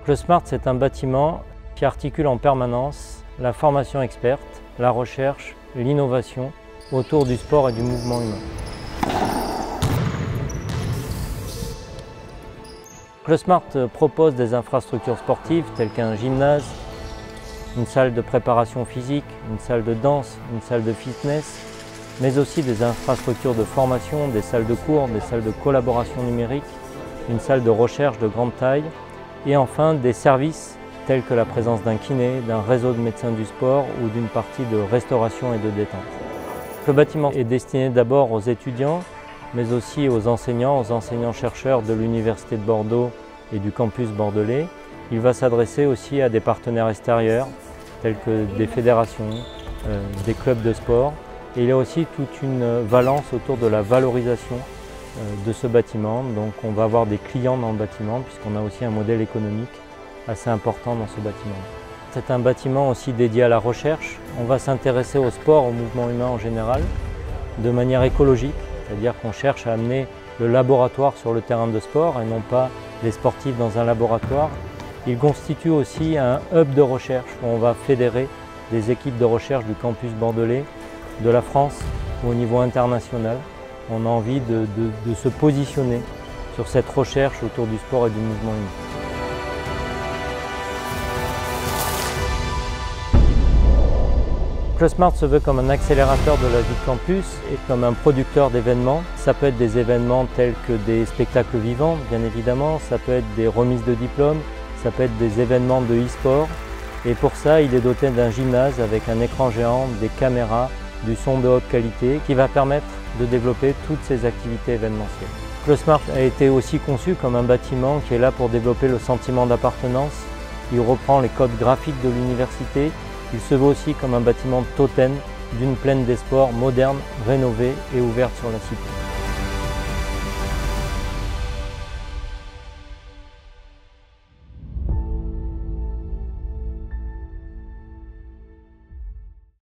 CLEUSMART, c'est un bâtiment qui articule en permanence la formation experte, la recherche, l'innovation autour du sport et du mouvement humain. CLEUSMART propose des infrastructures sportives telles qu'un gymnase, une salle de préparation physique, une salle de danse, une salle de fitness, mais aussi des infrastructures de formation, des salles de cours, des salles de collaboration numérique, une salle de recherche de grande taille et enfin des services tels que la présence d'un kiné, d'un réseau de médecins du sport ou d'une partie de restauration et de détente. Le bâtiment est destiné d'abord aux étudiants, mais aussi aux enseignants-chercheurs de l'Université de Bordeaux et du campus bordelais. Il va s'adresser aussi à des partenaires extérieurs, tels que des fédérations, des clubs de sport. Et il y a aussi toute une valence autour de la valorisation de ce bâtiment. Donc on va avoir des clients dans le bâtiment, puisqu'on a aussi un modèle économique assez important dans ce bâtiment. C'est un bâtiment aussi dédié à la recherche. On va s'intéresser au sport, au mouvement humain en général, de manière écologique. C'est-à-dire qu'on cherche à amener le laboratoire sur le terrain de sport et non pas les sportifs dans un laboratoire. Il constitue aussi un hub de recherche où on va fédérer des équipes de recherche du campus bordelais, de la France ou au niveau international. On a envie de se positionner sur cette recherche autour du sport et du mouvement humain. CLEUSMART se veut comme un accélérateur de la vie de campus et comme un producteur d'événements. Ça peut être des événements tels que des spectacles vivants, bien évidemment, ça peut être des remises de diplômes, ça peut être des événements de e-sport. Et pour ça, il est doté d'un gymnase avec un écran géant, des caméras, du son de haute qualité qui va permettre de développer toutes ces activités événementielles. CLEUSMART a été aussi conçu comme un bâtiment qui est là pour développer le sentiment d'appartenance. Il reprend les codes graphiques de l'université. Il se veut aussi comme un bâtiment totem d'une plaine des sports moderne, rénovée et ouverte sur la cité.